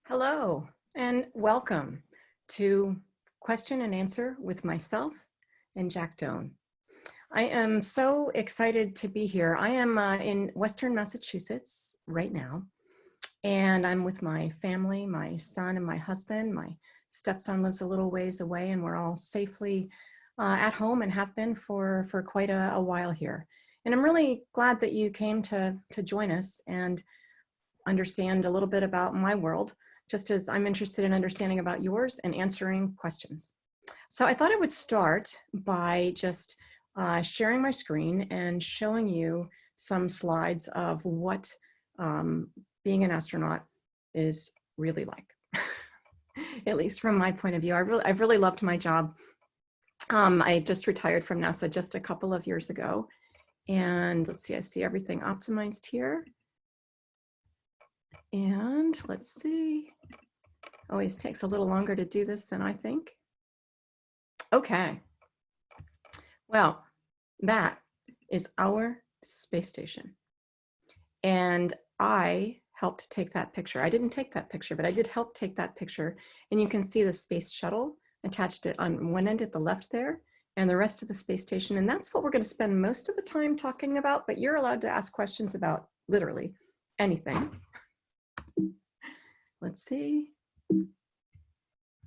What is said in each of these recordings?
Hello and welcome to Question and Answer with myself and Jack Doane. I am so excited to be here. I am in Western Massachusetts right now, and I'm with my family, my son and my husband. My stepson lives a little ways away, and we're all safely at home and have been for quite a while here. And I'm really glad that you came to join us and understand a little bit about my world, just as I'm interested in understanding about yours and answering questions. So I thought I would start by just sharing my screen and showing you some slides of what being an astronaut is really like, at least from my point of view. I've really loved my job. I just retired from NASA just a couple of years ago. And let's see, I see everything optimized here. And let's see, always takes a little longer to do this than I think. Okay, well, that is our space station. And I helped take that picture. I didn't take that picture, but I did help take that picture. And you can see the Space Shuttle attached it on one end at the left there, and the rest of the space station. And that's what we're going to spend most of the time talking about, but you're allowed to ask questions about literally anything. Let's see.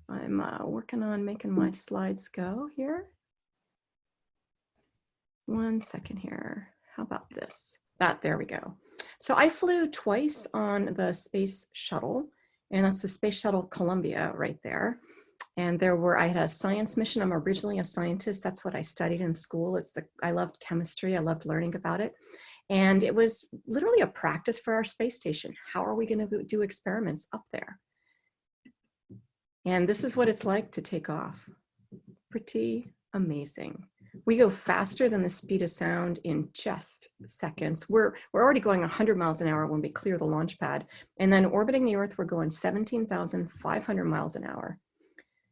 I'm working on making my slides go here. One second here. How about this? There we go. So I flew twice on the Space Shuttle, and that's the Space Shuttle Columbia right there. And I had a science mission. I'm originally a scientist. That's what I studied in school. I loved chemistry. I loved learning about it. And it was literally a practice for our space station. How are we going to do experiments up there? And this is what it's like to take off. Pretty amazing. We go faster than the speed of sound in just seconds. We're already going 100 miles an hour when we clear the launch pad. And then orbiting the Earth, we're going 17,500 miles an hour.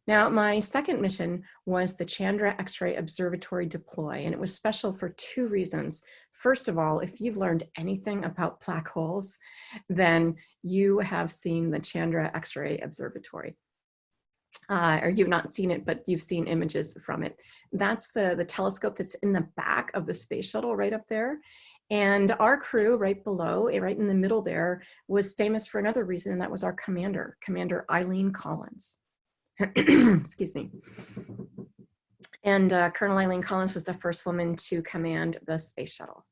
Now, my second mission was the Chandra X-ray Observatory deploy, and it was special for two reasons. First of all, if you've learned anything about black holes, then you have seen the Chandra X-ray Observatory. Or you've not seen it, but you've seen images from it. That's the telescope that's in the back of the space shuttle right up there. And our crew right below, right in the middle there, was famous for another reason, and that was our commander, Commander Eileen Collins. Excuse me. And Colonel Eileen Collins was the first woman to command the space shuttle.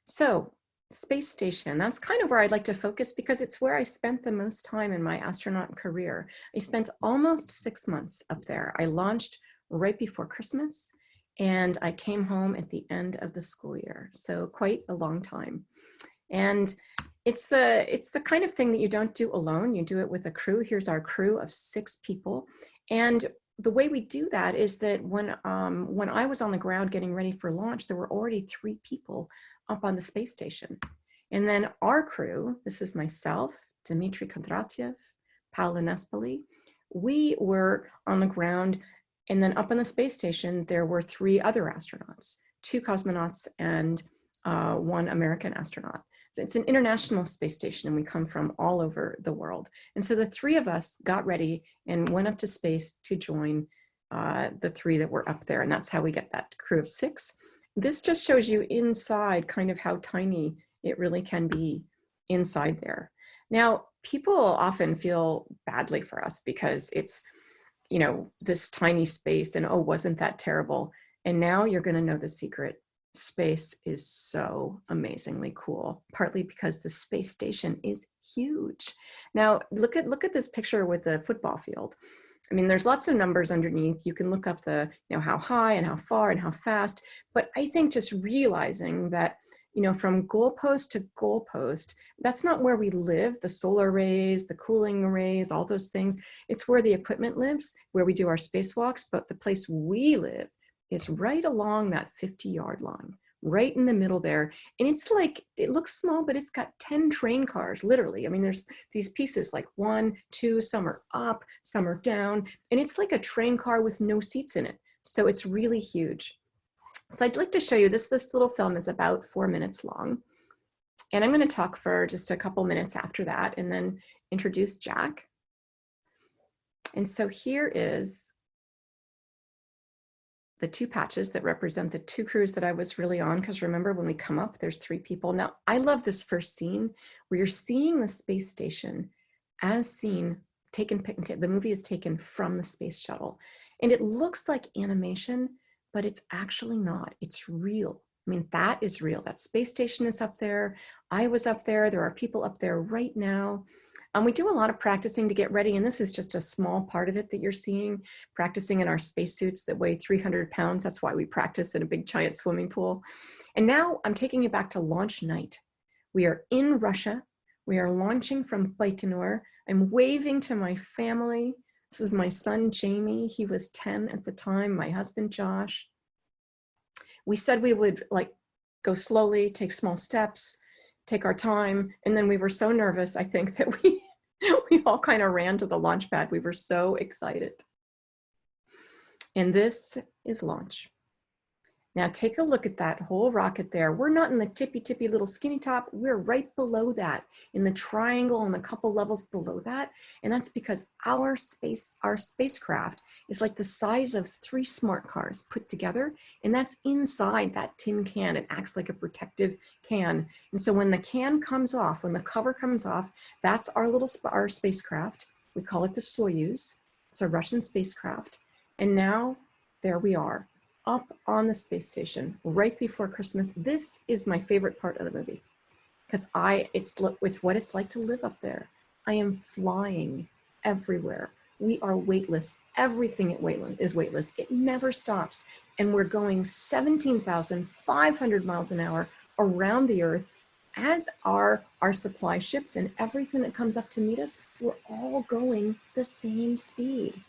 So, space station, that's kind of where I'd like to focus because it's where I spent the most time in my astronaut career. I spent almost 6 months up there. I launched right before Christmas and I came home at the end of the school year. So quite a long time. And it's the kind of thing that you don't do alone. You do it with a crew. Here's our crew of 6 people. And the way we do that is that when I was on the ground getting ready for launch, there were already 3 people up on the space station. And then our crew, this is myself, Dmitry Kondratyev, Paolo Nespoli, we were on the ground, and then up on the space station, there were 3 other astronauts, 2 cosmonauts and 1 American astronaut. So it's an international space station, and we come from all over the world. And so the 3 of us got ready and went up to space to join the 3 that were up there. And that's how we get that crew of 6. This just shows you inside kind of how tiny it really can be inside there. Now, people often feel badly for us because it's, you know, this tiny space and, oh, wasn't that terrible? And now you're going to know the secret. Space is so amazingly cool, partly because the space station is huge. Now, look at this picture with the football field. I mean, there's lots of numbers underneath. You can look up the, you know, how high and how far and how fast. But I think just realizing that, you know, from goalpost to goalpost, that's not where we live, the solar arrays, the cooling arrays, all those things. It's where the equipment lives, where we do our spacewalks. But the place we live is right along that 50-yard line, right in the middle there. And it's like, it looks small, but it's got 10 train cars, literally. I mean, there's these pieces like 1, 2, some are up, some are down, and it's like a train car with no seats in it. So it's really huge. So I'd like to show you this little film is about 4 minutes long. And I'm going to talk for just a couple minutes after that and then introduce Jack. And so here is the two patches that represent the two crews that I was really on, because remember when we come up, there's 3 people. Now, I love this first scene where you're seeing the space station as seen, the movie is taken from the space shuttle. And it looks like animation, but it's actually not. It's real. I mean, that is real. That space station is up there. I was up there. There are people up there right now. We do a lot of practicing to get ready, and this is just a small part of it that you're seeing, practicing in our spacesuits that weigh 300 pounds. That's why we practice in a big giant swimming pool. And now I'm taking you back to launch night. We are in Russia. We are launching from Baikonur. I'm waving to my family. This is my son, Jamie. He was 10 at the time, my husband, Josh. We said we would go slowly, take small steps, take our time. And then we were so nervous, I think, that we all kind of ran to the launch pad. We were so excited. And this is launch. Now take a look at that whole rocket there. We're not in the tippy little skinny top. We're right below that in the triangle and a couple levels below that. And that's because our spacecraft is like the size of 3 smart cars put together. And that's inside that tin can. It acts like a protective can. And so when the can comes off, when the cover comes off, that's our spacecraft. We call it the Soyuz. It's a Russian spacecraft. And now there we are, up on the space station right before Christmas. This is my favorite part of the movie because it's what it's like to live up there. I am flying everywhere. We are weightless. Everything is weightless. It never stops. And we're going 17,500 miles an hour around the Earth, as are our supply ships and everything that comes up to meet us. We're all going the same speed.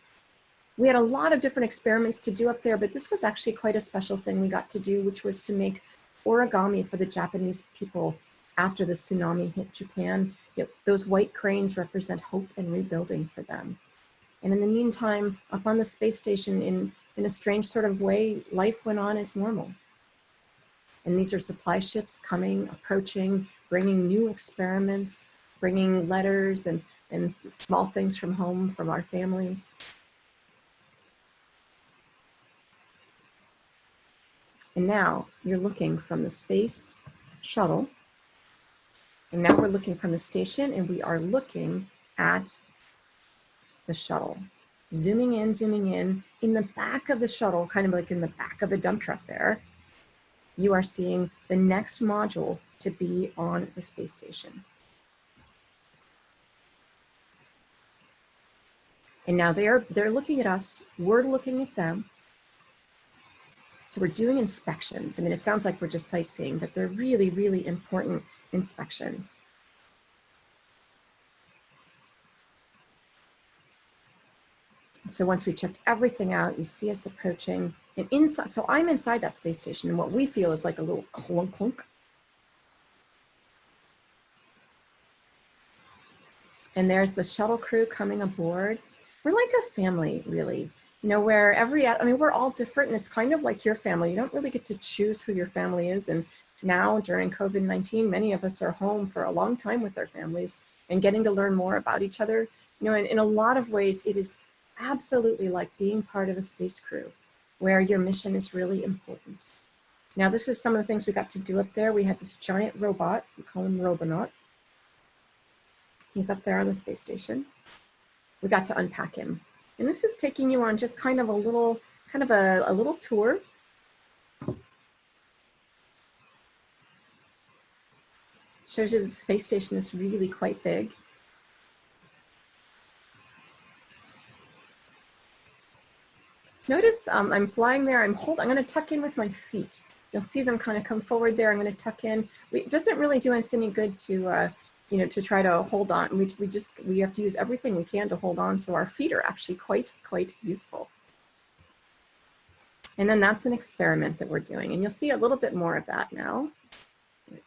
We had a lot of different experiments to do up there, but this was actually quite a special thing we got to do, which was to make origami for the Japanese people after the tsunami hit Japan. Those white cranes represent hope and rebuilding for them. And in the meantime, up on the space station, in a strange sort of way, life went on as normal. And these are supply ships coming, approaching, bringing new experiments, bringing letters and small things from home, from our families. And now you're looking from the space shuttle. And now we're looking from the station, and we are looking at the shuttle. Zooming in. In the back of the shuttle, kind of like in the back of a dump truck there, you are seeing the next module to be on the space station. And now they're looking at us, we're looking at them. So we're doing inspections. I mean, it sounds like we're just sightseeing, but they're really, really important inspections. So once we checked everything out, you see us approaching, and inside, so I'm inside that space station, and what we feel is like a little clunk clunk. And there's the shuttle crew coming aboard. We're like a family, really. Where we're all different, and it's kind of like your family. You don't really get to choose who your family is. And now during COVID-19, many of us are home for a long time with their families and getting to learn more about each other. In a lot of ways, it is absolutely like being part of a space crew where your mission is really important. Now, this is some of the things we got to do up there. We had this giant robot, we call him Robonaut. He's up there on the space station. We got to unpack him. And this is taking you on just kind of a little tour. Shows you that the space station is really quite big. Notice I'm flying there. I'm going to tuck in with my feet. You'll see them kind of come forward there. I'm going to tuck in. It doesn't really do us any good to to try to hold on. We have to use everything we can to hold on. So our feet are actually quite useful. And then that's an experiment that we're doing. And you'll see a little bit more of that now.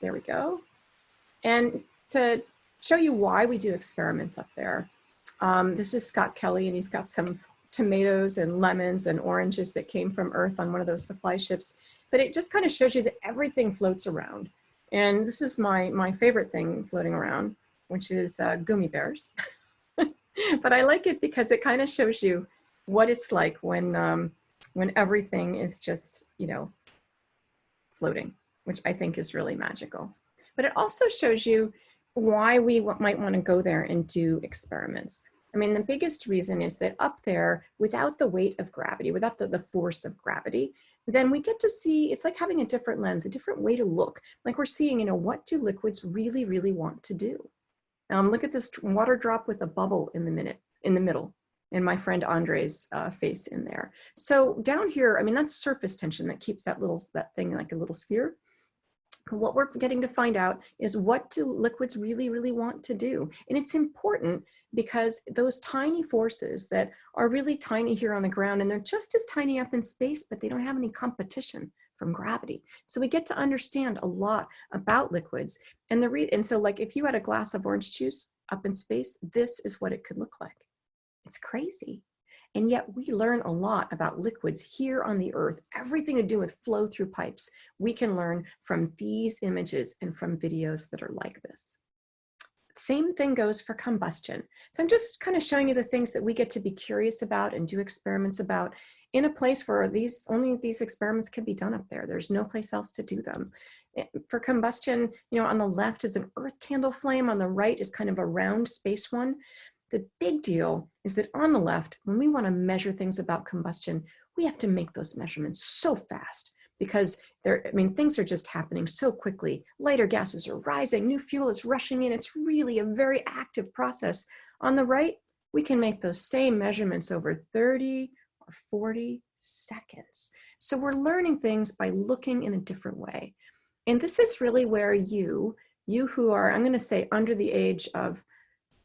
There we go. And to show you why we do experiments up there, this is Scott Kelly, and he's got some tomatoes and lemons and oranges that came from Earth on one of those supply ships. But it just kind of shows you that everything floats around. And this is my favorite thing floating around, which is gummy bears. But I like it because it kind of shows you what it's like when everything is just, you know, floating, which I think is really magical. But it also shows you why we might want to go there and do experiments. I mean, the biggest reason is that up there, without the weight of gravity, without the force of gravity, then we get to see, it's like having a different lens, a different way to look. Like we're seeing, you know, what do liquids really, really want to do? Look at this water drop with a bubble in the middle, and my friend Andre's face in there. So down here, I mean, that's surface tension that keeps that thing like a little sphere. What we're getting to find out is what do liquids really, really want to do? And it's important because those tiny forces that are really tiny here on the ground, and they're just as tiny up in space, but they don't have any competition from gravity. So we get to understand a lot about liquids. And so like if you had a glass of orange juice up in space, this is what it could look like. It's crazy. And yet we learn a lot about liquids here on the Earth, everything to do with flow through pipes. We can learn from these images and from videos that are like this. Same thing goes for combustion. So I'm just kind of showing you the things that we get to be curious about and do experiments about in a place where only these experiments can be done up there. There's no place else to do them. For combustion, you know, on the left is an Earth candle flame, on the right is kind of a round space one. The big deal is that on the left, when we want to measure things about combustion, we have to make those measurements so fast because things are just happening so quickly. Lighter gases are rising, new fuel is rushing in. It's really a very active process. On the right, we can make those same measurements over 30 or 40 seconds. So we're learning things by looking in a different way. And this is really where you who are, I'm going to say under the age of,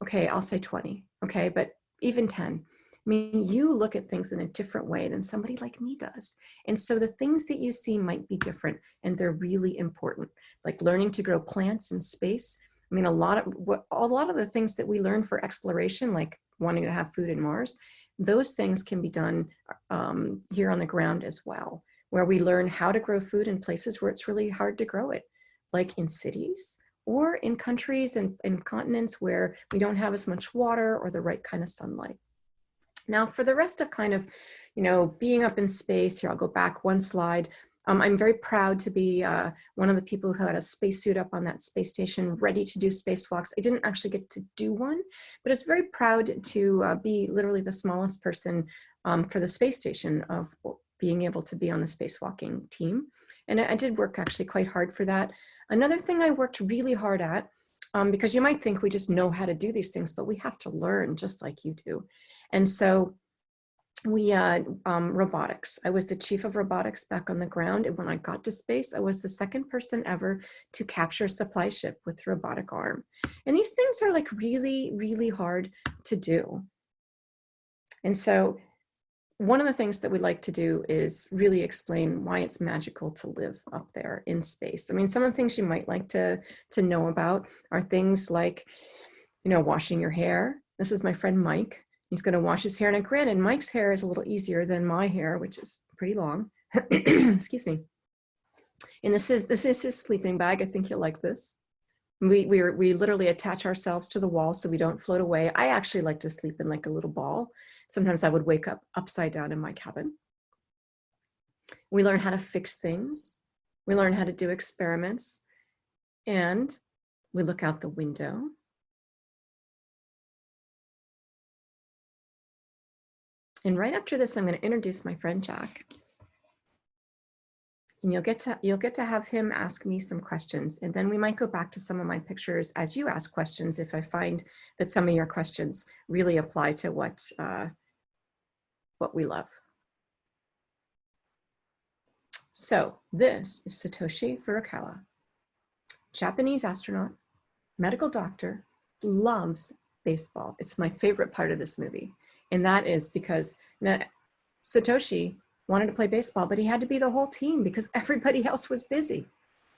okay, I'll say 20, okay, but even 10. I mean, you look at things in a different way than somebody like me does. And so the things that you see might be different, and they're really important. Like learning to grow plants in space. I mean, a lot of the things that we learn for exploration, like wanting to have food in Mars, those things can be done here on the ground as well, where we learn how to grow food in places where it's really hard to grow it, like in cities, or in countries and continents where we don't have as much water or the right kind of sunlight. Now, for the rest of kind of, you know, being up in space, here, I'll go back one slide. I'm very proud to be one of the people who had a spacesuit up on that space station, ready to do spacewalks. I didn't actually get to do one, but it's very proud to be literally the smallest person for the space station of being able to be on the spacewalking team. And I did work actually quite hard for that. Another thing I worked really hard at, because you might think we just know how to do these things, but we have to learn just like you do. And so we robotics. I was the chief of robotics back on the ground. And when I got to space, I was the second person ever to capture a supply ship with a robotic arm. And these things are like really, really hard to do. And so one of the things that we like to do is really explain why it's magical to live up there in space. I mean, some of the things you might like to know about are things like, you know, washing your hair. This is my friend Mike. He's going to wash his hair. And granted, Mike's hair is a little easier than my hair, which is pretty long. Excuse me. And this is his sleeping bag. I think you'll like this. We literally attach ourselves to the wall so we don't float away. I actually like to sleep in like a little ball. Sometimes I would wake up upside down in my cabin. We learn how to fix things. We learn how to do experiments. And we look out the window. And right after this, I'm going to introduce my friend Jack. And you'll get to have him ask me some questions. And then we might go back to some of my pictures as you ask questions if I find that some of your questions really apply to what we love. So this is Satoshi Furukawa, Japanese astronaut, medical doctor, loves baseball. It's my favorite part of this movie. And that is because Satoshi wanted to play baseball, but he had to be the whole team because everybody else was busy.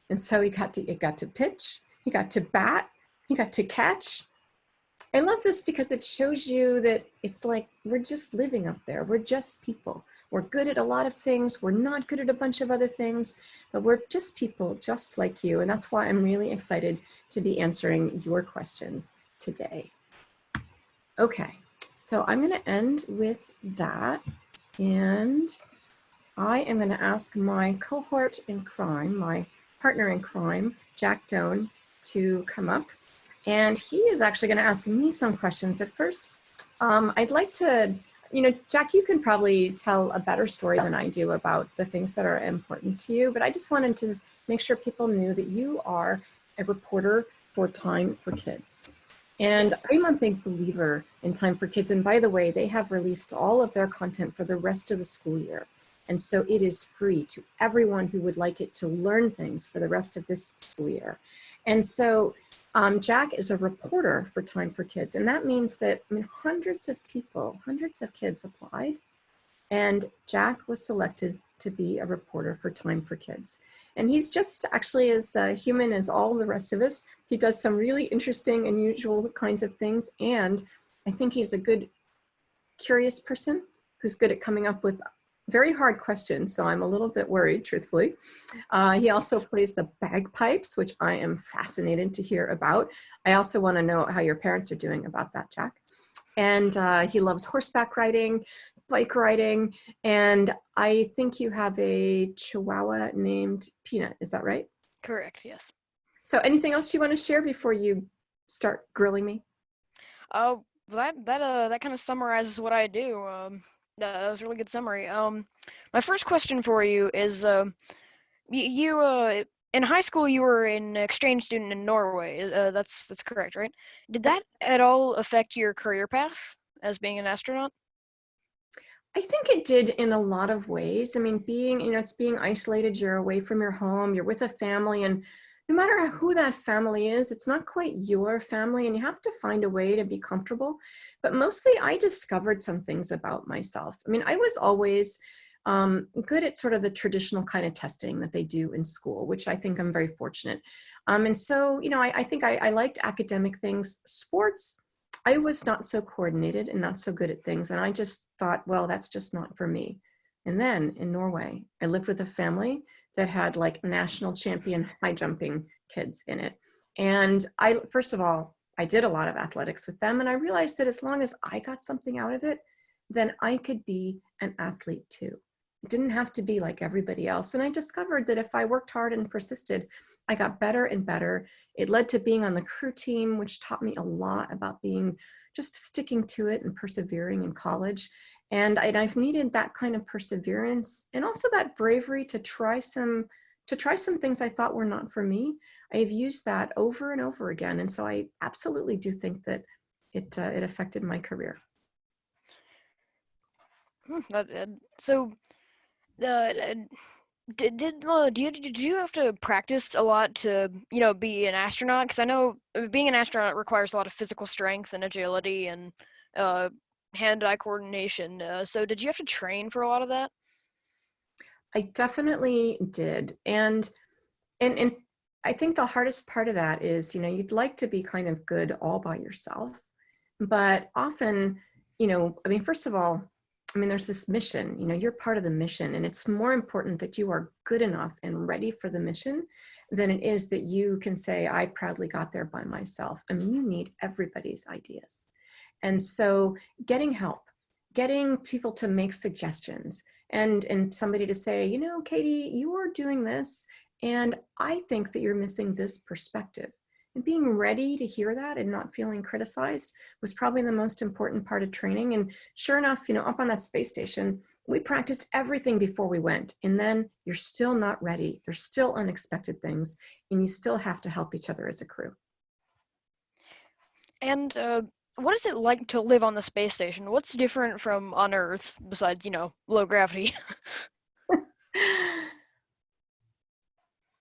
And so he got to pitch, he got to bat, he got to catch. I love this because it shows you that it's like we're just living up there. We're just people. We're good at a lot of things. We're not good at a bunch of other things, but we're just people just like you. And that's why I'm really excited to be answering your questions today. Okay, so I'm going to end with that. And I am going to ask my cohort in crime, my partner in crime, Jack Doane, to come up. And he is actually going to ask me some questions. But first, I'd like to, Jack, you can probably tell a better story than I do about the things that are important to you. But I just wanted to make sure people knew that you are a reporter for Time for Kids. And I'm a big believer in Time for Kids. And by the way, they have released all of their content for the rest of the school year. And so it is free to everyone who would like it to learn things for the rest of this school year. And so Jack is a reporter for Time for Kids. And that means that hundreds of people, hundreds of kids applied. And Jack was selected to be a reporter for Time for Kids. And he's just actually as human as all the rest of us. He does some really interesting, unusual kinds of things. And I think he's a good, curious person who's good at coming up with very hard questions, so I'm a little bit worried, truthfully. He also plays the bagpipes, which I am fascinated to hear about. I also want to know how your parents are doing about that, Jack. And he loves horseback riding, bike riding, and I think you have a Chihuahua named Peanut, is that right? Correct, yes. So anything else you want to share before you start grilling me? That kind of summarizes what I do. That was a really good summary. My first question for you is, you in high school you were an exchange student in Norway. That's correct, right? Did that at all affect your career path as being an astronaut? I think it did in a lot of ways. I mean, it's being isolated, you're away from your home, you're with a family, and no matter who that family is, it's not quite your family, and you have to find a way to be comfortable. But mostly I discovered some things about myself. I mean, I was always good at sort of the traditional kind of testing that they do in school, which I think I'm very fortunate. And so, I think I liked academic things. Sports, I was not so coordinated and not so good at things. And I just thought, well, that's just not for me. And then in Norway, I lived with a family that had like national champion high jumping kids in it. And first of all, I did a lot of athletics with them. And I realized that as long as I got something out of it, then I could be an athlete too. It didn't have to be like everybody else. And I discovered that if I worked hard and persisted, I got better and better. It led to being on the crew team, which taught me a lot about just sticking to it and persevering in college. And I've needed that kind of perseverance and also that bravery to try some things I thought were not for me. I've used that over and over again. And so I absolutely do think that it affected my career. So, uh, did you have to practice a lot to be an astronaut? Because I know being an astronaut requires a lot of physical strength and agility and uh, hand-eye coordination. So did you have to train for a lot of that? I definitely did. And I think the hardest part of that is, you'd like to be kind of good all by yourself, but often, first of all, there's this mission, you're part of the mission, and it's more important that you are good enough and ready for the mission than it is that you can say, I proudly got there by myself. You need everybody's ideas. And so getting help, getting people to make suggestions, and somebody to say, Cady, you are doing this, and I think that you're missing this perspective. And being ready to hear that and not feeling criticized was probably the most important part of training. And sure enough, up on that space station, we practiced everything before we went. And then you're still not ready. There's still unexpected things, and you still have to help each other as a crew. And what is it like to live on the space station? What's different from on Earth besides, low gravity?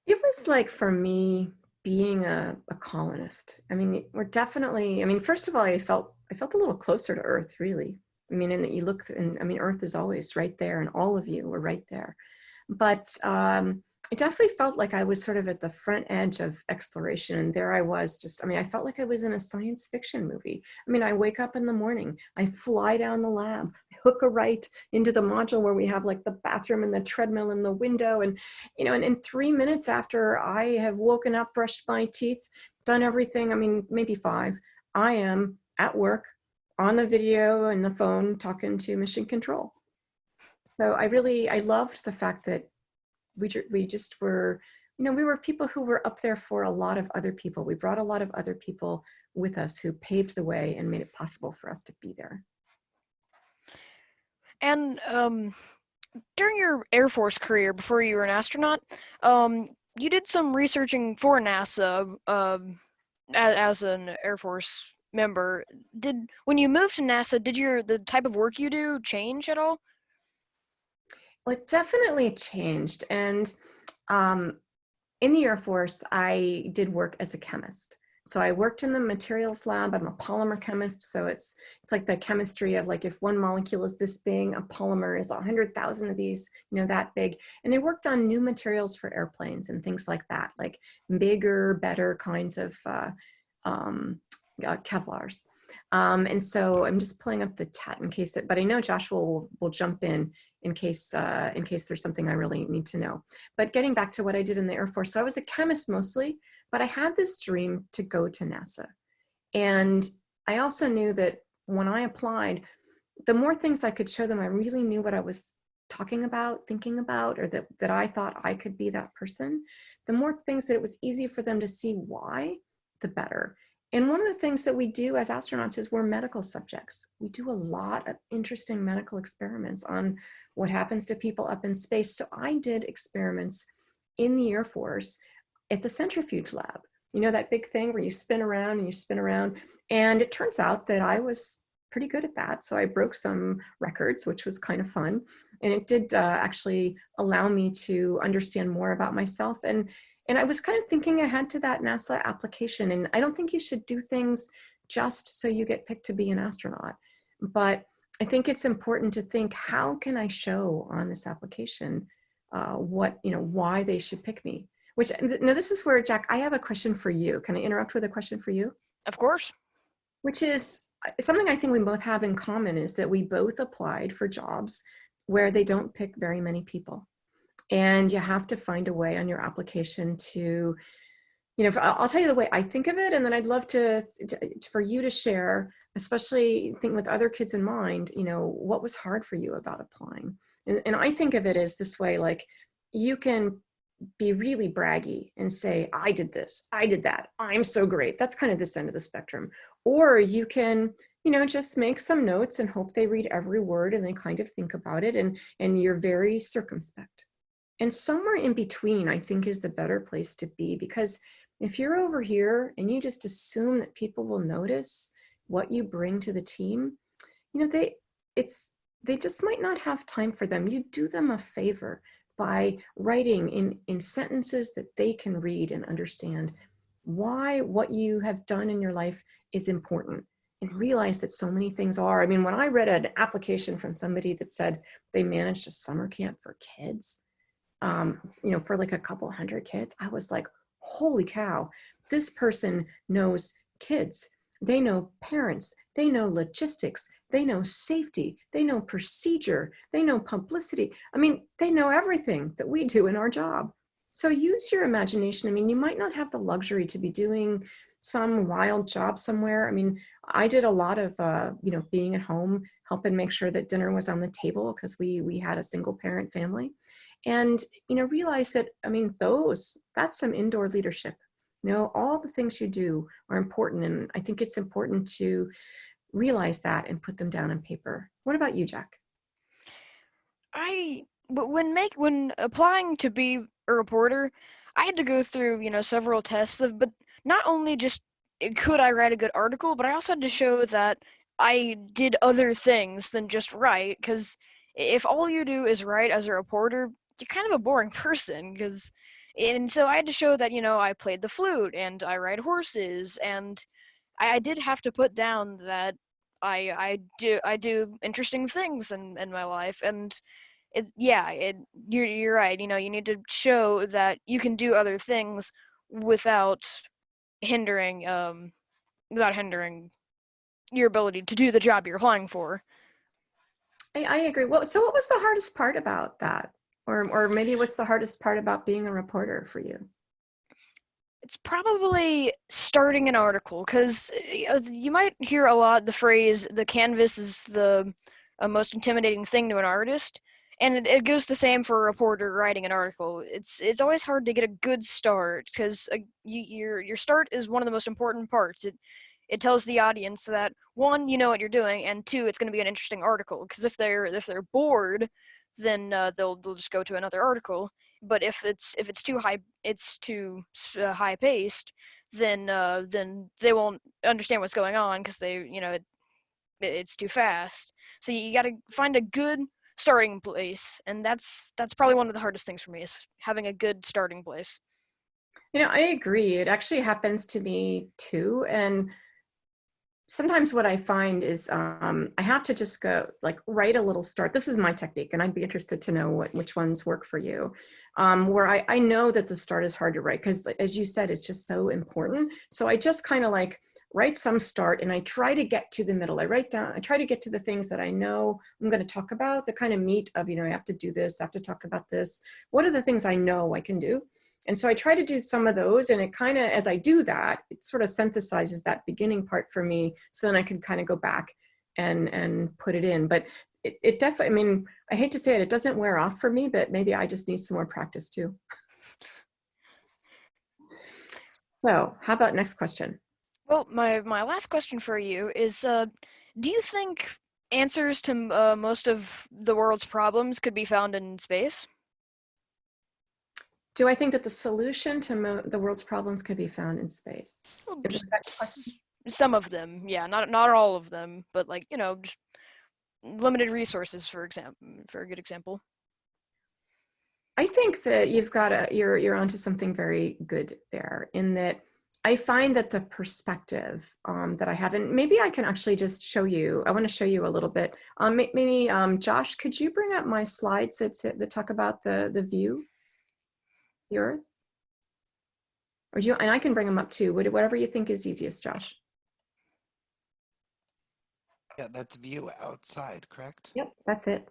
It was like, for me, being a colonist. We're definitely, first of all, I felt a little closer to Earth, really. In that you look, and Earth is always right there, and all of you were right there. But it definitely felt like I was sort of at the front edge of exploration. And there I was I felt like I was in a science fiction movie. I wake up in the morning, I fly down the lab, I hook a right into the module where we have like the bathroom and the treadmill and the window. And, and in 3 minutes after I have woken up, brushed my teeth, done everything, I mean, maybe 5, I am at work on the video and the phone talking to mission control. So I loved the fact that we just were, we were people who were up there for a lot of other people. We brought a lot of other people with us who paved the way and made it possible for us to be there. And during your Air Force career, before you were an astronaut, you did some researching for NASA as an Air Force member. When you moved to NASA, did the type of work you do change at all? Well, it definitely changed. And in the Air Force, I did work as a chemist. So I worked in the materials lab. I'm a polymer chemist. So it's like the chemistry of like, if one molecule is this big, a polymer is 100,000 of these, that big. And they worked on new materials for airplanes and things like that, like bigger, better kinds of Kevlars. And so I'm just pulling up the chat in case but I know Joshua will jump in case there's something I really need to know. But getting back to what I did in the Air Force, so I was a chemist mostly, but I had this dream to go to NASA. And I also knew that when I applied, the more things I could show them, I really knew what I was talking about, thinking about, or that I thought I could be that person, the more things that it was easy for them to see why, the better. And one of the things that we do as astronauts is we're medical subjects. We do a lot of interesting medical experiments on what happens to people up in space. So I did experiments in the Air Force at the centrifuge lab. That big thing where you spin around and you spin around. And it turns out that I was pretty good at that. So I broke some records, which was kind of fun. And it did actually allow me to understand more about myself. And I was kind of thinking ahead to that NASA application. And I don't think you should do things just so you get picked to be an astronaut. But I think it's important to think, how can I show on this application why they should pick me? Which, now this is where, Jack, I have a question for you. Can I interrupt with a question for you? Of course. Which is something I think we both have in common, is that we both applied for jobs where they don't pick very many people. And you have to find a way on your application to, I'll tell you the way I think of it, and then I'd love for you to share, especially think with other kids in mind, what was hard for you about applying. And I think of it as this way, like, you can be really braggy and say, I did this, I did that, I'm so great. That's kind of this end of the spectrum. Or you can, just make some notes and hope they read every word and they kind of think about it, and you're very circumspect. And somewhere in between, I think, is the better place to be, because if you're over here and you just assume that people will notice what you bring to the team, they just might not have time for them. You do them a favor by writing in sentences that they can read and understand why what you have done in your life is important, and realize that so many things are. I mean, when I read an application from somebody that said they managed a summer camp for kids, for like a couple hundred kids, I was like, holy cow, this person knows kids. They know parents, they know logistics, they know safety, they know procedure, they know publicity. I mean, they know everything that we do in our job. So use your imagination. I mean, you might not have the luxury to be doing some wild job somewhere. I mean, I did a lot of, being at home, helping make sure that dinner was on the table, because we had a single parent family. And, realize that, I mean, that's some indoor leadership. All the things you do are important. And I think it's important to realize that and put them down on paper. What about you, Jack? But when applying to be a reporter, I had to go through, several tests but not only just could I write a good article, but I also had to show that I did other things than just write, because if all you do is write as a reporter, you're kind of a boring person, and so I had to show that, I played the flute and I ride horses, and I did have to put down that I do interesting things in my life. And you're right. You need to show that you can do other things without hindering without hindering your ability to do the job you're applying for. I agree. Well, so what was the hardest part about that? Or maybe what's the hardest part about being a reporter for you? It's probably starting an article because you might hear a lot the phrase "the canvas is the most intimidating thing to an artist," and it goes the same for a reporter writing an article. It's always hard to get a good start because your start is one of the most important parts. It tells the audience that one, you know what you're doing, and two, it's going to be an interesting article. Because if they're bored, then they'll just go to another article. But if it's too high paced, then they won't understand what's going on because it's too fast. So you got to find a good starting place, and that's probably one of the hardest things for me is having a good starting place. I agree. It actually happens to me too. And sometimes what I find is I have to just go like write a little start. This is my technique, and I'd be interested to know which ones work for you. Where I know that the start is hard to write because, as you said, it's just so important. So I just kind of like write some start, and I try to get to the middle. I try to get to the things that I know I'm going to talk about, the kind of meat of, I have to do this, I have to talk about this. What are the things I know I can do? And so I try to do some of those, and it kind of, as I do that, it sort of synthesizes that beginning part for me, so then I can kind of go back and put it in. But it definitely, I mean, I hate to say it, it doesn't wear off for me, but maybe I just need some more practice too. So how about next question? Well, my last question for you is, do you think answers to most of the world's problems could be found in space? Do I think that the solution to the world's problems could be found in space? Well, Was just that the question? some of them, yeah, not all of them, but like just limited resources, for a good example. I think that you're onto something very good there, in that I find that the perspective that I have, and maybe I can actually just show you. I want to show you a little bit. Maybe Josh, could you bring up my slides that talk about the view, the Earth, or do you? And I can bring them up too. Whatever you think is easiest, Josh. Yeah, that's view outside, correct? Yep, that's it.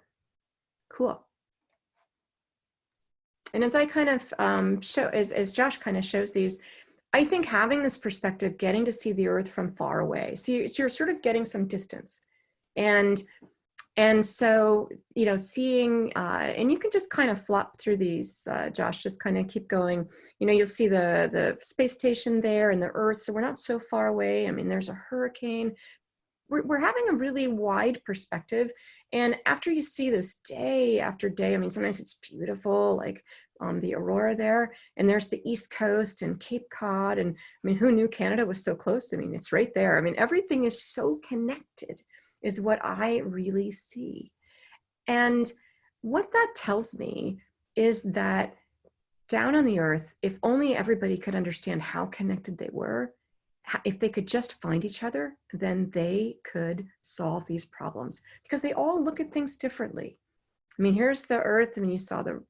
Cool. And as I kind of show, as Josh kind of shows these, I think having this perspective, getting to see the Earth from far away, so you're sort of getting some distance, and so seeing, and you can just kind of flop through these, Josh, just kind of keep going. You'll see the space station there and the Earth, so we're not so far away. I mean, there's a hurricane. We're having a really wide perspective, and after you see this day after day, I mean, sometimes it's beautiful, like the aurora there, and there's the East Coast and Cape Cod, and I mean, who knew Canada was so close? I mean, it's right there. I mean, everything is so connected, is what I really see. And what that tells me is that down on the Earth, if only everybody could understand how connected they were, if they could just find each other, then they could solve these problems, because they all look at things differently. I mean, here's the Earth. I mean, you saw the,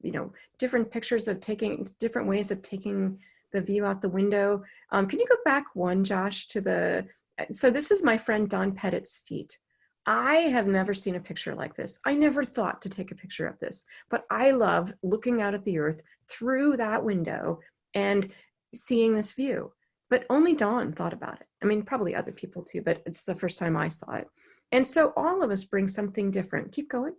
different pictures of different ways of taking the view out the window. Can you go back one, Josh, so this is my friend Don Pettit's feet. I have never seen a picture like this. I never thought to take a picture of this, but I love looking out at the Earth through that window and seeing this view. But only Dawn thought about it. I mean, probably other people too, but it's the first time I saw it. And so all of us bring something different. Keep going.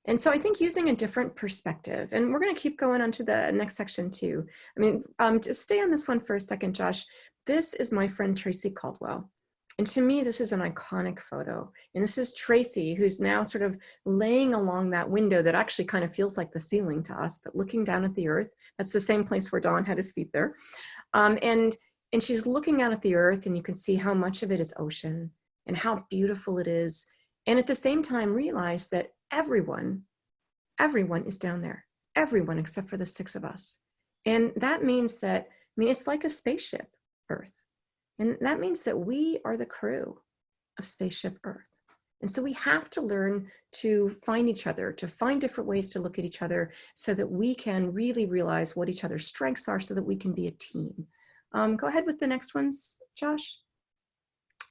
And so I think using a different perspective, and we're going to keep going on to the next section too. I mean, just stay on this one for a second, Josh. This is my friend Tracy Caldwell. And to me, this is an iconic photo. And this is Tracy, who's now sort of laying along that window that actually kind of feels like the ceiling to us, but looking down at the Earth. That's the same place where Don had his feet there. And she's looking out at the Earth, and you can see how much of it is ocean and how beautiful it is. And at the same time, realize that everyone is down there, everyone except for the six of us. And that means that, I mean, it's like a spaceship Earth. And that means that we are the crew of Spaceship Earth. And so we have to learn to find each other, to find different ways to look at each other, so that we can really realize what each other's strengths are, so that we can be a team. Go ahead with the next ones, Josh.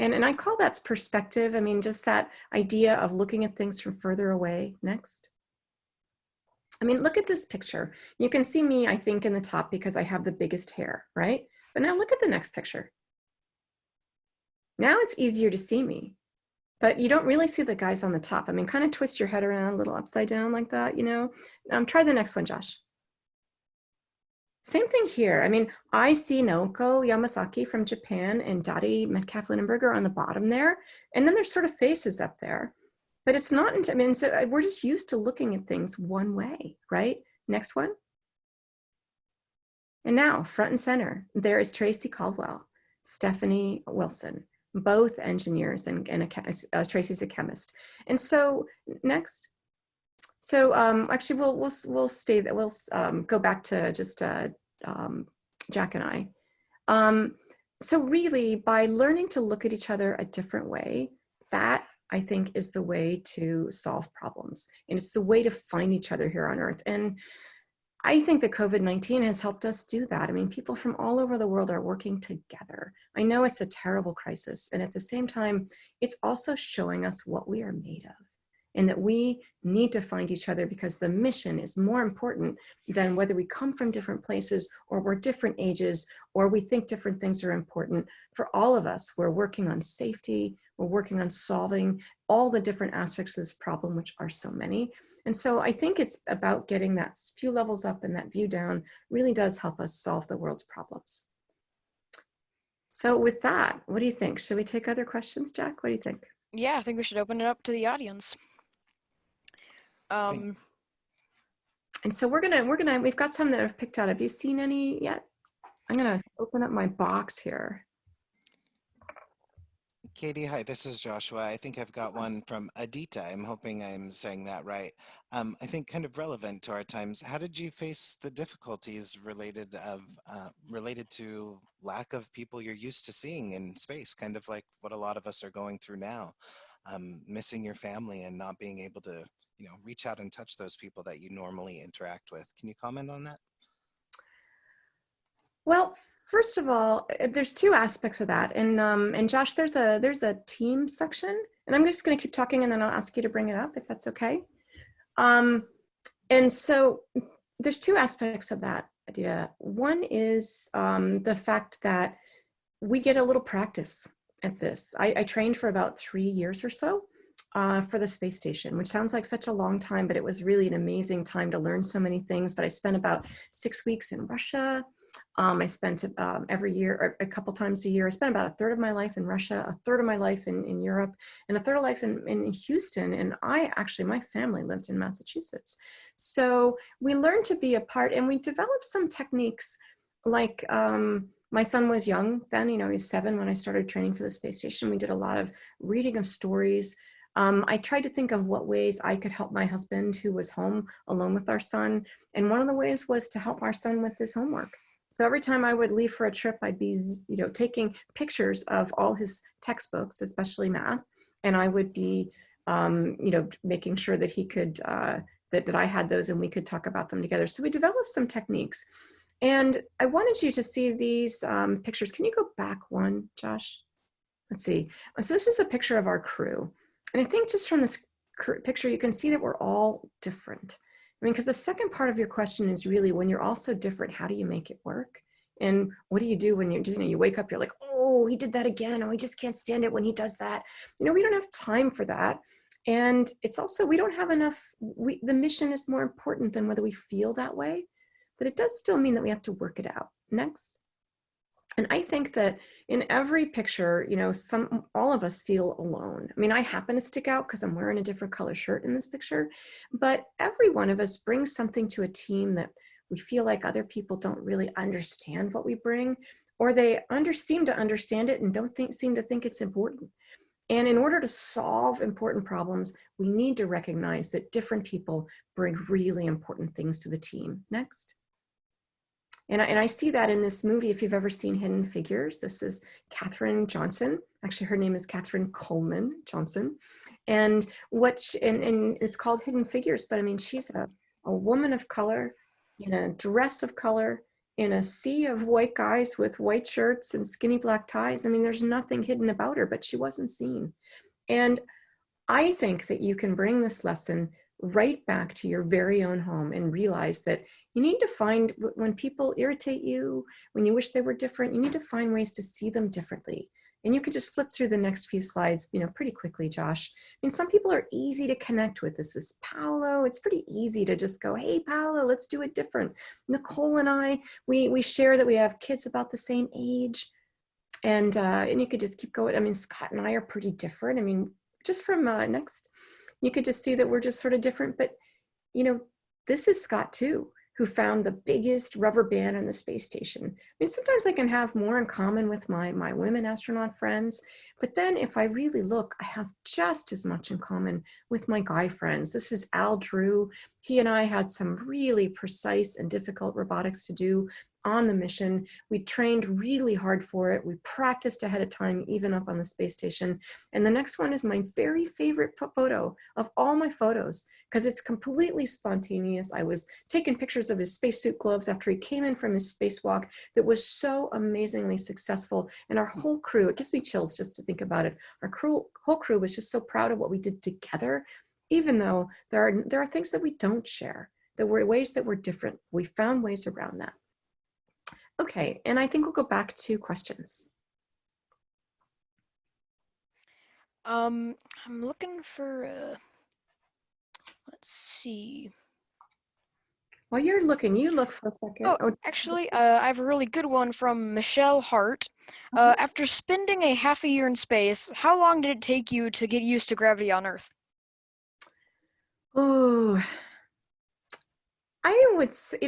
And I call that perspective. I mean, just that idea of looking at things from further away. Next. I mean, look at this picture. You can see me, I think, in the top because I have the biggest hair, right? But now look at the next picture. Now it's easier to see me, but you don't really see the guys on the top. I mean, kind of twist your head around a little upside down like that, you know? Try the next one, Josh. Same thing here. I mean, I see Naoko Yamasaki from Japan and Dottie Metcalf-Lindenberger on the bottom there. And then there's sort of faces up there. But it's not, I mean, so we're just used to looking at things one way, right? Next one. And now, front and center, there is Tracy Caldwell, Stephanie Wilson, both engineers, and Tracy's a chemist. And so, next. So actually, we'll stay that. We'll go back to just Jack and I. So really, by learning to look at each other a different way, that I think is the way to solve problems, and it's the way to find each other here on Earth. And I think that COVID-19 has helped us do that. I mean, people from all over the world are working together. I know it's a terrible crisis, and at the same time, it's also showing us what we are made of, and that we need to find each other because the mission is more important than whether we come from different places or we're different ages or we think different things are important. For all of us, we're working on safety, we're working on solving all the different aspects of this problem, which are so many. And so I think it's about getting that few levels up and that view down really does help us solve the world's problems. So with that, what do you think? Should we take other questions, Jack? What do you think? Yeah, I think we should open it up to the audience. And so we've got some that I've picked out. Have you seen any yet? I'm gonna open up my box here. Cady, hi, this is Joshua. I think I've got one from Adita. I'm hoping I'm saying that right. I think kind of relevant to our times. How did you face the difficulties related to lack of people you're used to seeing in space, kind of like what a lot of us are going through now, missing your family and not being able to, reach out and touch those people that you normally interact with. Can you comment on that? Well, first of all, there's two aspects of that, and Josh, there's a team section, and I'm just going to keep talking, and then I'll ask you to bring it up if that's okay. And so there's two aspects of that idea. One is the fact that we get a little practice at this. I trained for about 3 years or so for the space station, which sounds like such a long time, but it was really an amazing time to learn so many things. But I spent about 6 weeks in Russia. I spent every year, or a couple times a year, I spent about a third of my life in Russia, a third of my life in Europe, and a third of life in Houston. And my family lived in Massachusetts. So we learned to be apart, and we developed some techniques like, my son was young then, he was 7 when I started training for the space station. We did a lot of reading of stories. I tried to think of what ways I could help my husband, who was home alone with our son. And one of the ways was to help our son with his homework. So every time I would leave for a trip, I'd be, taking pictures of all his textbooks, especially math. And I would be, making sure that he could, that I had those and we could talk about them together. So we developed some techniques. And I wanted you to see these pictures. Can you go back one, Josh? Let's see. So this is a picture of our crew. And I think just from this picture, you can see that we're all different. I mean, because the second part of your question is really, when you're all so different, how do you make it work? And what do you do when you're just, you wake up, you're like, oh, he did that again. Oh, we just can't stand it when he does that. We don't have time for that. And it's also, we don't have enough, the mission is more important than whether we feel that way. But it does still mean that we have to work it out. Next. And I think that in every picture, all of us feel alone. I mean, I happen to stick out because I'm wearing a different color shirt in this picture, but every one of us brings something to a team that we feel like other people don't really understand what we bring, or they seem to understand it and don't seem to think it's important. And in order to solve important problems, we need to recognize that different people bring really important things to the team. Next. And I see that in this movie, if you've ever seen Hidden Figures. This is Katherine Johnson. Actually, her name is Cady Coleman Johnson. And it's called Hidden Figures, but I mean, she's a woman of color in a dress of color in a sea of white guys with white shirts and skinny black ties. I mean, there's nothing hidden about her, but she wasn't seen. And I think that you can bring this lesson right back to your very own home and realize that you need to find, when people irritate you, when you wish they were different, you need to find ways to see them differently. And you could just flip through the next few slides, pretty quickly, Josh. I mean, some people are easy to connect with. This is Paolo. It's pretty easy to just go, hey, Paolo, let's do it different. Nicole and I, we share that we have kids about the same age. And you could just keep going. I mean, Scott and I are pretty different. I mean, just from next, you could just see that we're just sort of different. But, this is Scott too, who found the biggest rubber band on the space station. I mean, sometimes I can have more in common with my women astronaut friends, but then if I really look, I have just as much in common with my guy friends. This is Al Drew. He and I had some really precise and difficult robotics to do on the mission. We trained really hard for it. We practiced ahead of time, even up on the space station. And the next one is my very favorite photo of all my photos, because it's completely spontaneous. I was taking pictures of his spacesuit gloves after he came in from his spacewalk that was so amazingly successful. And our whole crew, it gives me chills just to think about it. Our whole crew was just so proud of what we did together, even though there are things that we don't share. There were ways that were different. We found ways around that. Okay, and I think we'll go back to questions. I'm looking for, let's see. While you're looking, you look for a second. Oh, actually, I have a really good one from Michelle Hart. After spending a half a year in space, how long did it take you to get used to gravity on Earth? Oh, I would say,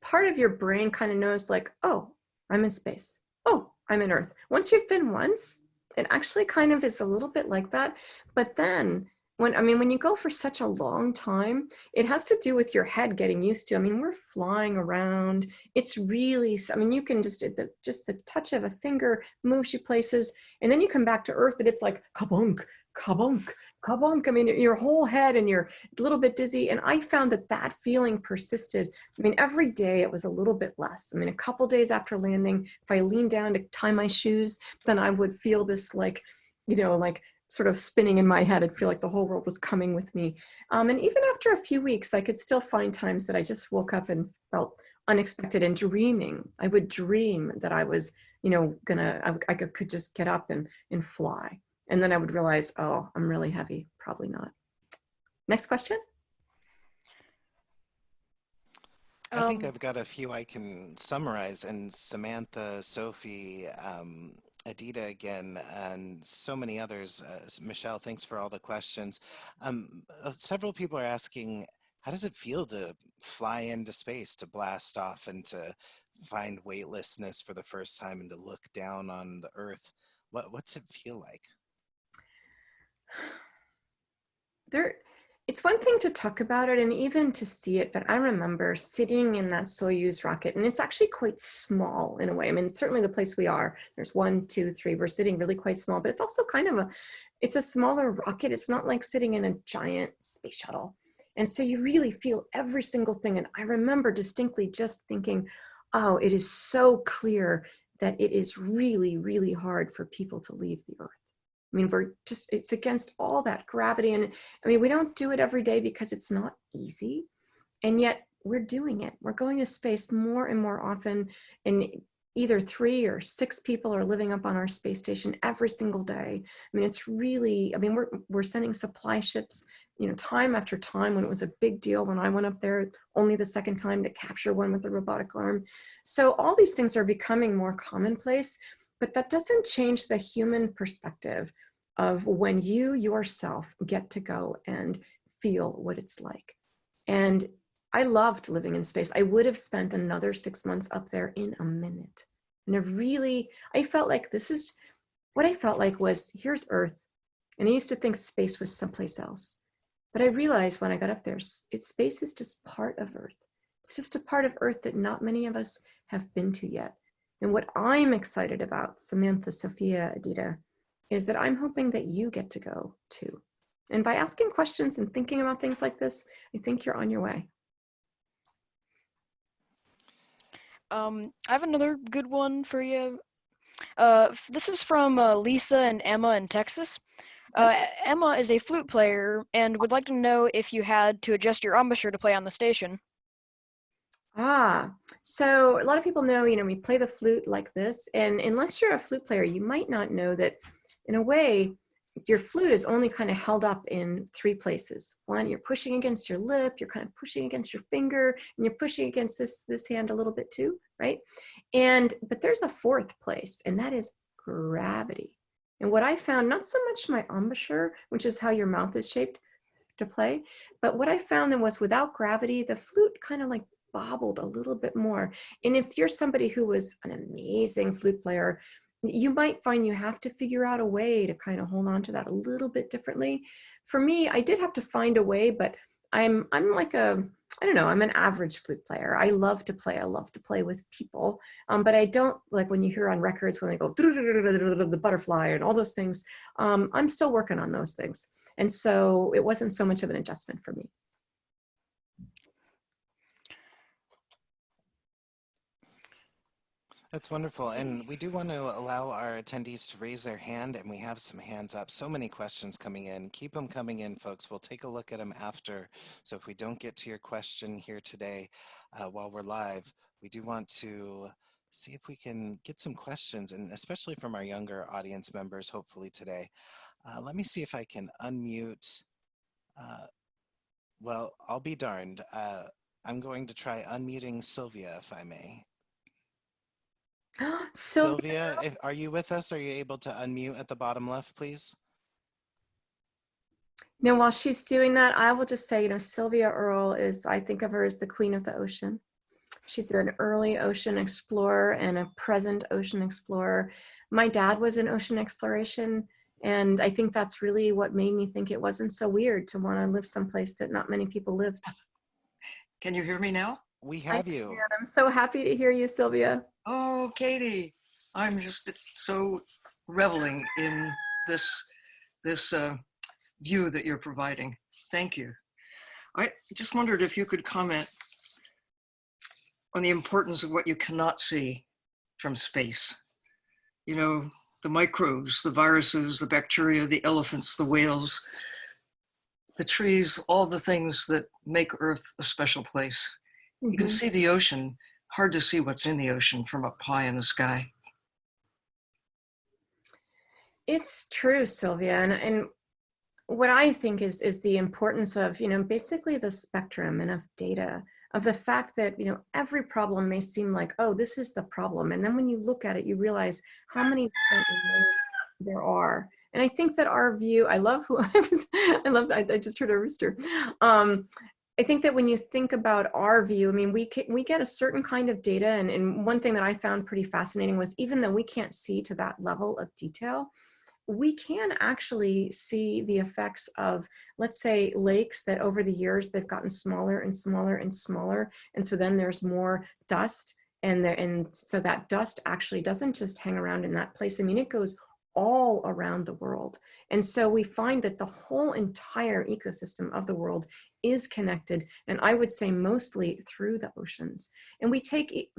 part of your brain kind of knows, like, oh, I'm in space. Oh, I'm in Earth. Once you've been once, it actually kind of is a little bit like that. But then when you go for such a long time, it has to do with your head getting used to. I mean, we're flying around. It's really, you can just the touch of a finger moves you places, and then you come back to Earth and it's like kabunk, kabunk, kabunk. I mean, your whole head, and you're a little bit dizzy. And I found that feeling persisted. I mean, every day it was a little bit less. I mean, a couple days after landing, if I leaned down to tie my shoes, then I would feel this like sort of spinning in my head. I'd feel like the whole world was coming with me. And even after a few weeks, I could still find times that I just woke up and felt unexpected and dreaming. I would dream that I was, I could just get up and fly. And then I would realize, oh, I'm really heavy. Probably not. Next question. I think I've got a few I can summarize, and Samantha, Sophie, Adita again, and so many others. Michelle, thanks for all the questions. Several people are asking, how does it feel to fly into space, to blast off and to find weightlessness for the first time and to look down on the Earth? What's it feel like? It's one thing to talk about it and even to see it, but I remember sitting in that Soyuz rocket, and it's actually quite small in a way. I mean, certainly the place we are, there's 1, 2, 3, we're sitting really quite small, but it's also kind of it's a smaller rocket. It's not like sitting in a giant space shuttle. And so you really feel every single thing. And I remember distinctly just thinking, oh, it is so clear that it is really, really hard for people to leave the Earth. I mean, it's against all that gravity. And I mean, we don't do it every day because it's not easy. And yet we're doing it. We're going to space more and more often. And either 3 or 6 people are living up on our space station every single day. I mean, it's really, we're sending supply ships, time after time. When it was a big deal when I went up there, only the second time to capture one with a robotic arm. So all these things are becoming more commonplace. But that doesn't change the human perspective of when you yourself get to go and feel what it's like. And I loved living in space. I would have spent another 6 months up there in a minute. And I felt like what I felt like was, here's Earth. And I used to think space was someplace else. But I realized when I got up there, space is just part of Earth. It's just a part of Earth that not many of us have been to yet. And what I'm excited about, Samantha, Sophia, Adita, is that I'm hoping that you get to go too. And by asking questions and thinking about things like this, I think you're on your way. I have another good one for you. This is from Lisa and Emma in Texas. Emma is a flute player and would like to know if you had to adjust your embouchure to play on the station. So a lot of people know, we play the flute like this, and unless you're a flute player, you might not know that in a way, your flute is only kind of held up in three places. One, you're pushing against your lip, you're kind of pushing against your finger, and you're pushing against this hand a little bit too, right? But there's a fourth place, and that is gravity. And what I found, not so much my embouchure, which is how your mouth is shaped to play, but what I found that was without gravity, the flute kind of like bobbled a little bit more. And if you're somebody who was an amazing flute player, you might find you have to figure out a way to kind of hold on to that a little bit differently. For me, I did have to find a way, but I'm like I don't know, I'm an average flute player. I love to play. I love to play with people, but I don't like when you hear on records when they go the butterfly and all those things. I'm still working on those things, and so it wasn't so much of an adjustment for me. That's wonderful. And we do want to allow our attendees to raise their hand, and we have some hands up. So many questions coming in. Keep them coming in, folks. We'll take a look at them after. So if we don't get to your question here today while we're live, we do want to see if we can get some questions, and especially from our younger audience members, hopefully today. Let me see if I can unmute. Well, I'll be darned. I'm going to try unmuting Sylvia, if I may. Sylvia, are you with us? Are you able to unmute at the bottom left, please? Now, while she's doing that, I will just say, Sylvia Earle is, I think of her as the queen of the ocean. She's an early ocean explorer and a present ocean explorer. My dad was in ocean exploration, and I think that's really what made me think it wasn't so weird to want to live someplace that not many people lived. Can you hear me now? We have you. I'm so happy to hear you, Sylvia. Oh, Cady, I'm just so reveling in this view that you're providing. Thank you. I just wondered if you could comment on the importance of what you cannot see from space. The microbes, the viruses, the bacteria, the elephants, the whales, the trees, all the things that make Earth a special place. You can see the ocean, hard to see what's in the ocean from up high in the sky. It's true, Sylvia. And what I think is the importance of, basically the spectrum and of data, of the fact that, every problem may seem like, oh, this is the problem. And then when you look at it, you realize how many different layers there are. And I think that our view, I just heard a rooster. I think that when you think about our view, we get a certain kind of data. And one thing that I found pretty fascinating was even though we can't see to that level of detail, we can actually see the effects of, let's say, lakes that over the years, they've gotten smaller and smaller and smaller. And so then there's more dust. And so that dust actually doesn't just hang around in that place. It goes all around the world. And so we find that the whole entire ecosystem of the world is connected. And I would say mostly through the oceans. And we take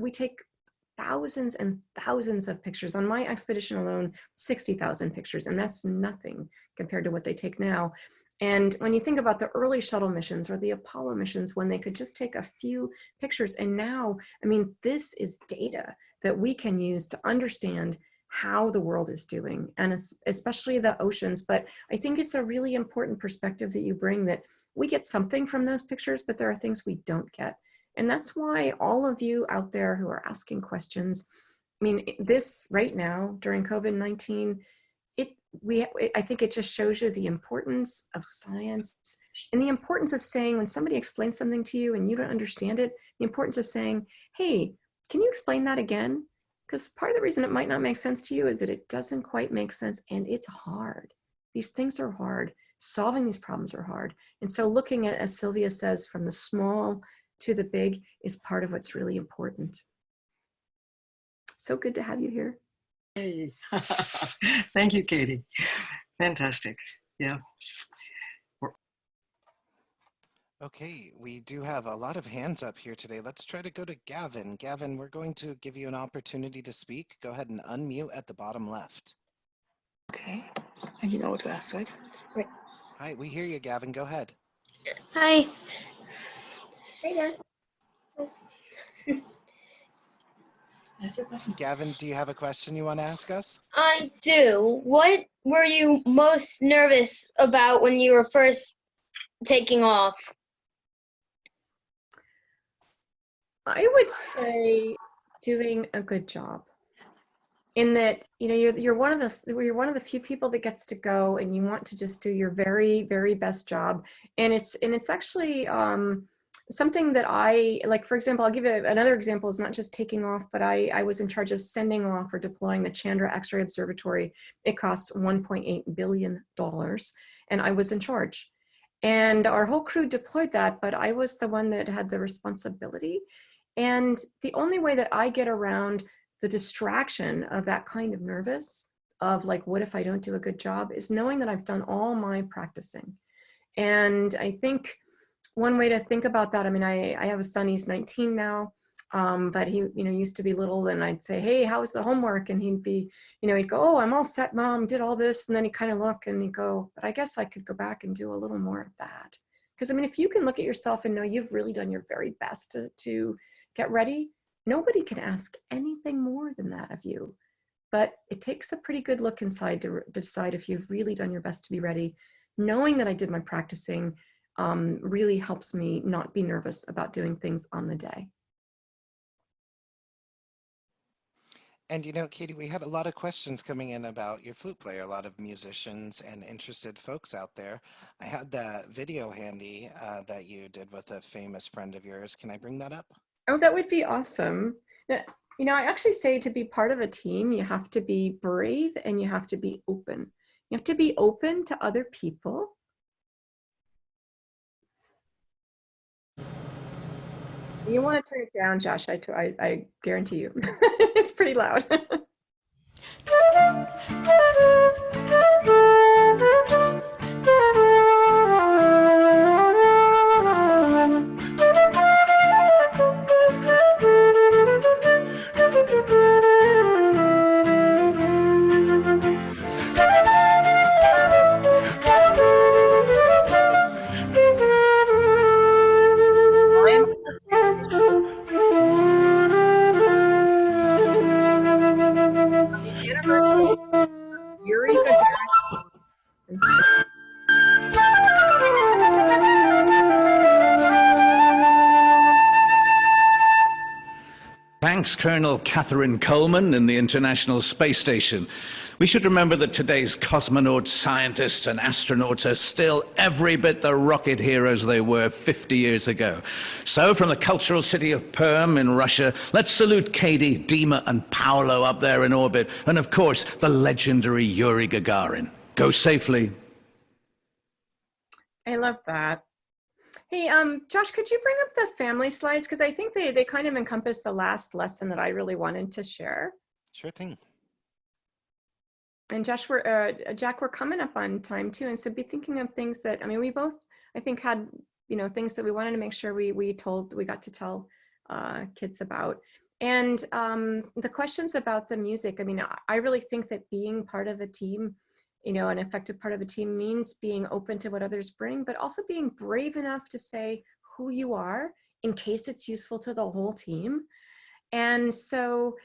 thousands and thousands of pictures. On my expedition alone, 60,000 pictures, and that's nothing compared to what they take now. And when you think about the early shuttle missions or the Apollo missions, when they could just take a few pictures, and now, this is data that we can use to understand how the world is doing, and especially the oceans. But I think it's a really important perspective that you bring, that we get something from those pictures, but there are things we don't get. And that's why all of you out there who are asking questions, this right now during COVID-19, I think it just shows you the importance of science and the importance of saying, when somebody explains something to you and you don't understand it, the importance of saying, hey, can you explain that again? Because part of the reason it might not make sense to you is that it doesn't quite make sense, and it's hard. These things are hard. Solving these problems are hard. And so looking at, as Sylvia says, from the small to the big is part of what's really important. So good to have you here. Hey. Thank you, Cady. Fantastic. Yeah. Okay, we do have a lot of hands up here today. Let's try to go to Gavin. Gavin, we're going to give you an opportunity to speak. Go ahead and unmute at the bottom left. Okay, I didn't know what to ask, right? Right. Hi, we hear you, Gavin. Go ahead. Hi. Hey there. Ask your question. Gavin, do you have a question you want to ask us? I do. What were you most nervous about when you were first taking off? I would say doing a good job. In that, you know, you're one of the few people that gets to go, and you want to just do your very, very best job. And it's actually something that I like. For example, I'll give you another example. Is not just taking off, but I was in charge of sending off or deploying the Chandra X-ray Observatory. It costs $1.8 billion, and I was in charge. And our whole crew deployed that, but I was the one that had the responsibility. And the only way that I get around the distraction of that kind of nervous of like, what if I don't do a good job, is knowing that I've done all my practicing. And I think one way to think about that, I mean, I have a son, he's 19 now, but he, you know, used to be little, and I'd say, hey, how's the homework? And he'd be, you know, he'd go, oh, I'm all set, Mom, did all this. And then he'd kind of look and he'd go, but I guess I could go back and do a little more of that. Because I mean, if you can look at yourself and know you've really done your very best to get ready, nobody can ask anything more than that of you. But it takes a pretty good look inside to decide if you've really done your best to be ready. Knowing that I did my practicing really helps me not be nervous about doing things on the day. And you know, Katie, we had a lot of questions coming in about your flute player, a lot of musicians and interested folks out there. I had that video handy that you did with a famous friend of yours. Can I bring that up? Oh, that would be awesome. You know, I actually say to be part of a team, you have to be brave and you have to be open. You have to be open to other people. You want to turn it down, Josh, I guarantee you. It's pretty loud. I am on the space station on the anniversary of Yuri Gagarin from space. Thanks, Colonel Catherine Coleman in the International Space Station. We should remember that today's cosmonauts, scientists, and astronauts are still every bit the rocket heroes they were 50 years ago. So, from the cultural city of Perm in Russia, let's salute Cady, Dima, and Paolo up there in orbit, and of course, the legendary Yuri Gagarin. Go safely. I love that. Hey, Josh, could you bring up the family slides? Because I think they kind of encompass the last lesson that I really wanted to share. Sure thing. And Josh, Jack, we're coming up on time too. And so be thinking of things that, I mean, we both, I think, had, you know, things that we wanted to make sure we got to tell kids about. And the questions about the music, I mean, I really think that being part of a team, you know, an effective part of a team means being open to what others bring, but also being brave enough to say who you are in case it's useful to the whole team. And so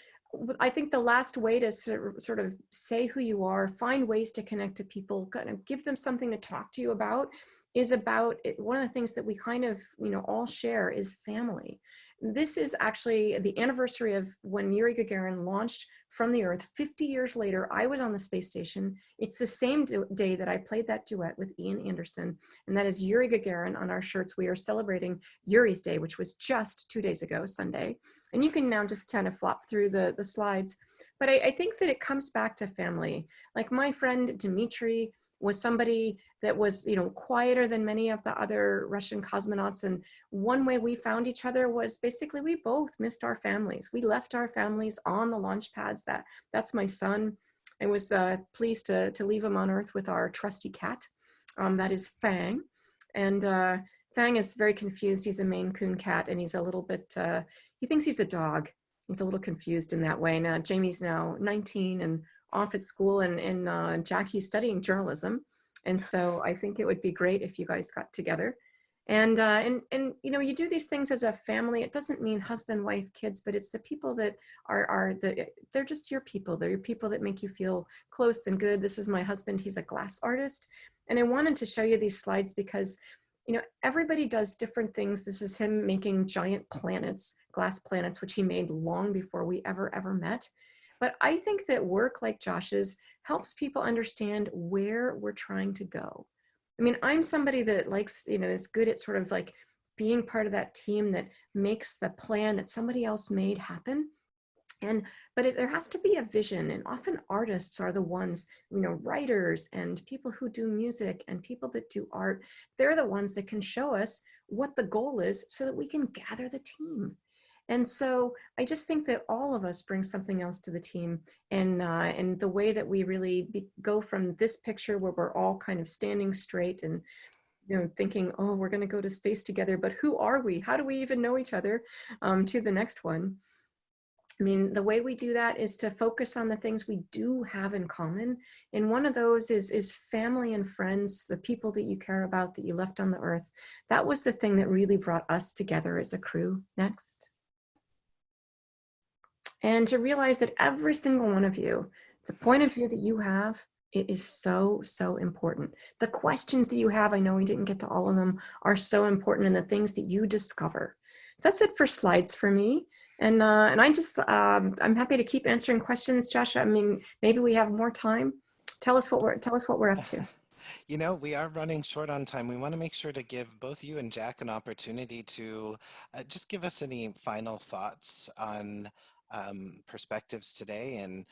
I think the last way to sort of say who you are, find ways to connect to people, kind of give them something to talk to you about, is about one of the things that we kind of, you know, all share is family. This is actually the anniversary of when Yuri Gagarin launched from the Earth. 50 years later, I was on the space station. It's the same day that I played that duet with Ian Anderson, and that is Yuri Gagarin on our shirts. We are celebrating Yuri's Day, which was just 2 days ago, Sunday. And you can now just kind of flop through the slides. But I think that it comes back to family. Like my friend Dmitry was somebody that was, you know, quieter than many of the other Russian cosmonauts. And one way we found each other was basically we both missed our families. We left our families on the launch pads. That's my son. I was pleased to leave him on Earth with our trusty cat. That is Fang. And Fang is very confused. He's a Maine Coon cat, and he's a little bit, he thinks he's a dog. He's a little confused in that way. Now, Jamie's now 19 and off at school, and Jackie's studying journalism. And so I think it would be great if you guys got together. And you know, you do these things as a family. It doesn't mean husband, wife, kids, but it's the people that they're just your people. They're your people that make you feel close and good. This is my husband. He's a glass artist. And I wanted to show you these slides because, you know, everybody does different things. This is him making giant planets, glass planets, which he made long before we ever met. But I think that work like Josh's helps people understand where we're trying to go. I mean, I'm somebody that likes, you know, is good at sort of like being part of that team that makes the plan that somebody else made happen. But there has to be a vision, and often artists are the ones, you know, writers and people who do music and people that do art. They're the ones that can show us what the goal is so that we can gather the team. And so I just think that all of us bring something else to the team, and the way that we really go from this picture where we're all kind of standing straight and, you know, thinking, oh, we're going to go to space together, but who are we? How do we even know each other? To the next one. I mean, the way we do that is to focus on the things we do have in common. And one of those is family and friends, the people that you care about, that you left on the earth. That was the thing that really brought us together as a crew. Next. And to realize that every single one of you, the point of view that you have, it is so, so important. The questions that you have, I know we didn't get to all of them, are so important, and the things that you discover. So that's it for slides for me. And I just, I'm happy to keep answering questions, Josh. I mean, maybe we have more time. Tell us what we're up to. You know, we are running short on time. We want to make sure to give both you and Jack an opportunity to just give us any final thoughts on perspectives today, and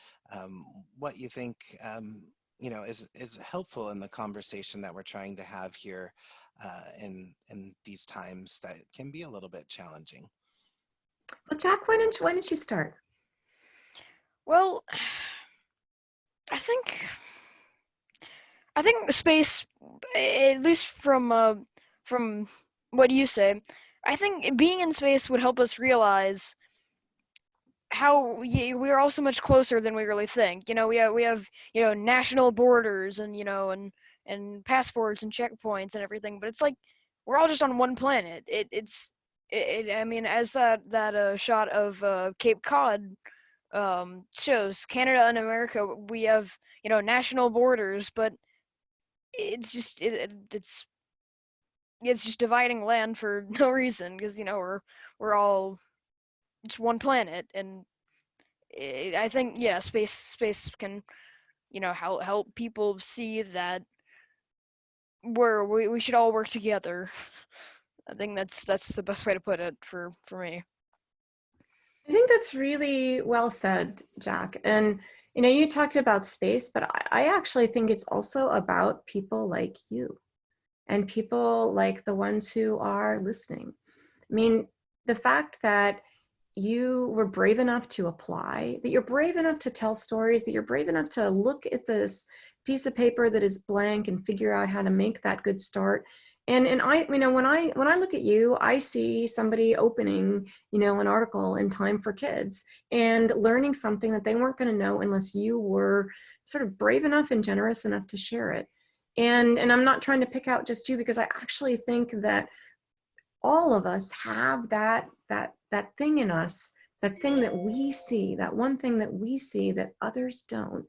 what you think, you know, is helpful in the conversation that we're trying to have here in these times that can be a little bit challenging. Well, Jack, why don't you start? Well, I think the space, at least from what you say, I think being in space would help us realize how we're all so much closer than we really think. You know, we have you know, national borders, and you know, and passports and checkpoints and everything, but it's like we're all just on one planet. I mean, as that shot of Cape Cod shows, Canada and America, we have, you know, national borders, but it's just it's just dividing land for no reason, because, you know, we're all just one planet. And I think, yeah, space can, you know, help people see that we should all work together. I think that's the best way to put it for me. I think that's really well said, Jack. And, you know, you talked about space, but I actually think it's also about people like you and people like the ones who are listening. I mean, the fact that you were brave enough to apply, that you're brave enough to tell stories, that you're brave enough to look at this piece of paper that is blank and figure out how to make that good start. And I, you know, when I look at you, I see somebody opening, you know, an article in Time for Kids and learning something that they weren't going to know unless you were sort of brave enough and generous enough to share it. And I'm not trying to pick out just you, because I actually think that all of us have that thing in us, that thing that we see, that one thing that we see that others don't,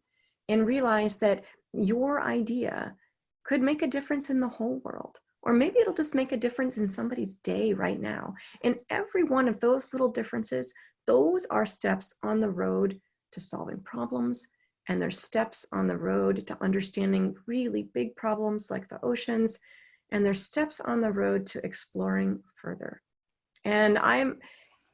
and realize that your idea could make a difference in the whole world. Or maybe it'll just make a difference in somebody's day right now. And every one of those little differences, those are steps on the road to solving problems. And there's steps on the road to understanding really big problems like the oceans. And there's steps on the road to exploring further. And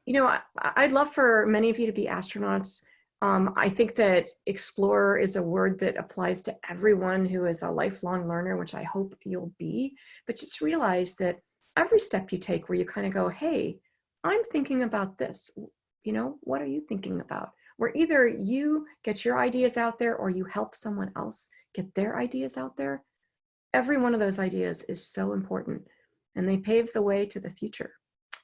you know, I'd love for many of you to be astronauts. I think that explorer is a word that applies to everyone who is a lifelong learner, which I hope you'll be. But just realize that every step you take where you kind of go, hey, I'm thinking about this. You know, what are you thinking about? Where either you get your ideas out there or you help someone else get their ideas out there. Every one of those ideas is so important. and they pave the way to the future.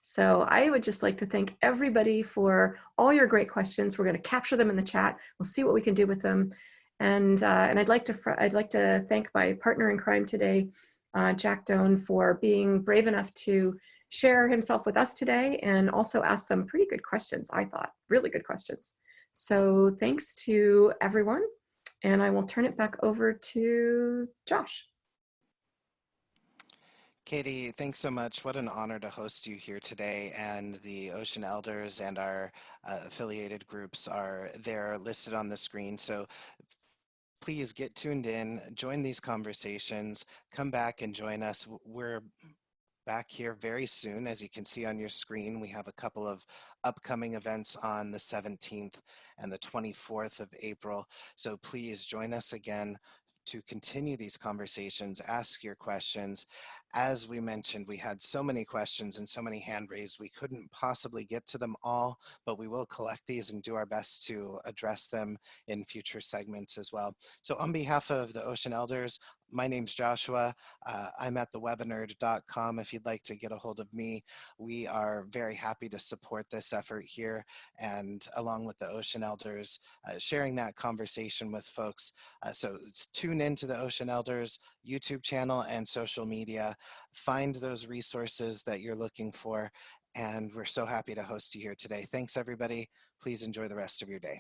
So I would just like to thank everybody for all your great questions. We're going to capture them in the chat. We'll see what we can do with them. And I'd like to thank my partner in crime today, Jack Doane, for being brave enough to share himself with us today and also ask some pretty good questions, I thought, really good questions. So thanks to everyone, and I will turn it back over to Josh. Cady, thanks so much. What an honor to host you here today. And the Ocean Elders and our affiliated groups are there listed on the screen. So please get tuned in, join these conversations, come back and join us. We're back here very soon. As you can see on your screen, we have a couple of upcoming events on the 17th and the 24th of April. So please join us again to continue these conversations, ask your questions. As we mentioned, we had so many questions and so many hand raised, we couldn't possibly get to them all, but we will collect these and do our best to address them in future segments as well. So on behalf of the Ocean Elders, my name's Joshua. I'm at thewebinerd.com if you'd like to get a hold of me. We are very happy to support this effort here, and along with the Ocean Elders, sharing that conversation with folks. So tune in to the Ocean Elders YouTube channel and social media. Find those resources that you're looking for, and we're so happy to host you here today. Thanks, everybody. Please enjoy the rest of your day.